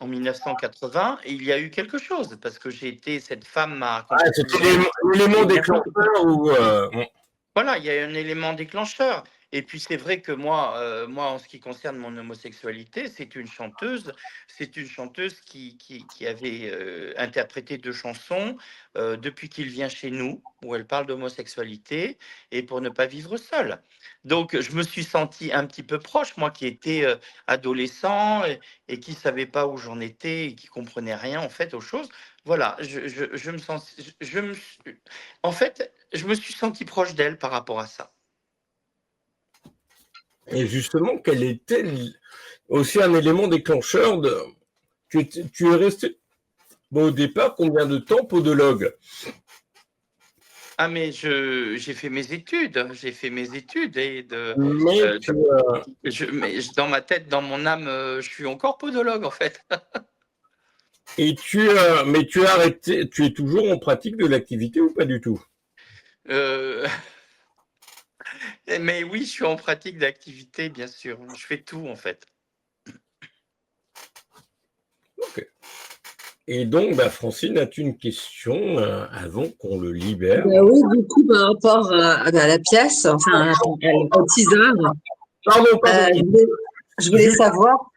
1980, il y a eu quelque chose, parce que j'ai été, cette femme m'a... C'était l'élément déclencheur ou... Voilà, il y a un élément déclencheur. Et puis c'est vrai que moi, en ce qui concerne mon homosexualité, c'est une chanteuse qui avait interprété 2 chansons depuis qu'il vient chez nous, où elle parle d'homosexualité et pour ne pas vivre seule. Donc je me suis senti un petit peu proche, moi qui étais adolescent et qui savait pas où j'en étais et qui comprenait rien en fait aux choses. Voilà, je me sens, en fait, je me suis senti proche d'elle par rapport à ça. Et justement, quel était aussi un élément déclencheur de... Tu es resté au départ combien de temps podologue? Ah mais j'ai fait mes études, et mais dans ma tête, dans mon âme, je suis encore podologue en fait. Et mais tu as arrêté, tu es toujours en pratique de l'activité ou pas du tout? Mais oui, je suis en pratique d'activité, bien sûr. Je fais tout, en fait. Ok. Et donc, Francine, as-tu une question avant qu'on le libère? Oui, du coup, par rapport à la pièce, enfin, au teaser, je voulais savoir...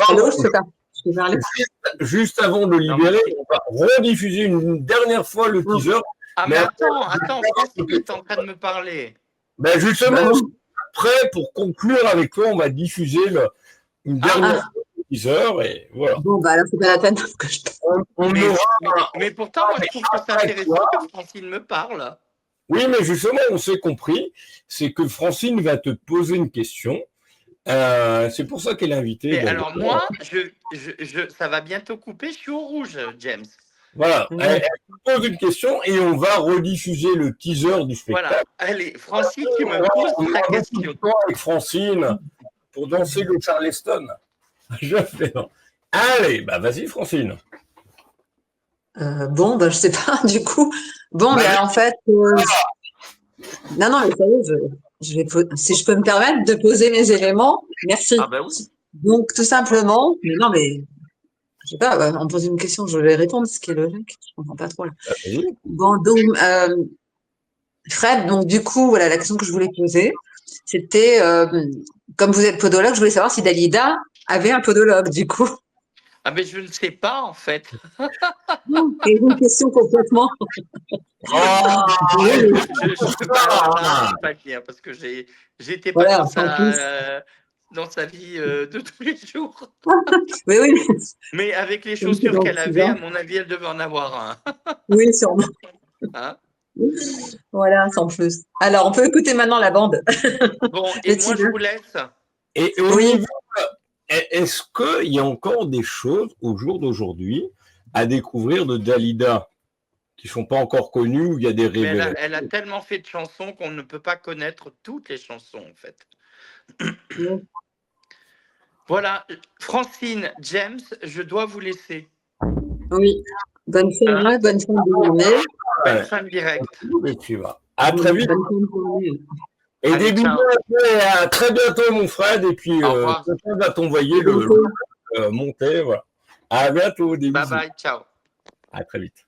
Allô, je sais pas. Je peux parler. Juste avant de le libérer, on va rediffuser une dernière fois le teaser. Ah, mais attends, Francine est en train de me parler. Justement, après, pour conclure avec toi, on va diffuser une dernière teaser et voilà. Bon, là, c'est pas la peine que je... Mais pourtant, moi, je trouve que c'est intéressant que Francine me parle. Oui, mais justement, on s'est compris, c'est que Francine va te poser une question. C'est pour ça qu'elle est invitée. Alors moi, ça va bientôt couper, je suis au rouge, James. Voilà, elle pose une question et on va rediffuser le teaser du spectacle. Voilà, allez, Francine, tu me poses ta question. Avec Francine pour danser le Charleston. Je fais non. Allez, vas-y Francine. Je sais pas, du coup. Mais en fait, non, mais ça y est, si je peux me permettre de poser mes éléments, merci. Ah oui. Donc, tout simplement, je sais pas, on me pose une question, je vais répondre, ce qui est logique. Je comprends pas trop là. Fred, donc du coup, voilà, la question que je voulais poser, c'était, comme vous êtes podologue, je voulais savoir si Dalida avait un podologue, du coup. Ah mais je ne sais pas, en fait. C'est une question complètement... Je ne peux pas dire, parce que j'étais pas dans sa vie de tous les jours. Oui. Mais avec les chaussures qu'elle avait, à mon avis, elle devait en avoir un. Oui, sûrement. Hein? Voilà, sans plus. Alors, on peut écouter maintenant la bande. Bon, et moi, je vous laisse. Et au niveau, est-ce qu'il y a encore des choses, au jour d'aujourd'hui, à découvrir de Dalida qui ne sont pas encore connues, où il y a des révélations? Elle a tellement fait de chansons qu'on ne peut pas connaître toutes les chansons, en fait. Voilà, Francine, James, je dois vous laisser. Oui, bonne soirée, bonne fin de journée. Bonne fin de direct. Et tu vas. À très vite. Et des bisous à très bientôt, mon Fred. Et puis, on va t'envoyer le monter. Voilà. À bientôt. Bye bye, ciao. À très vite.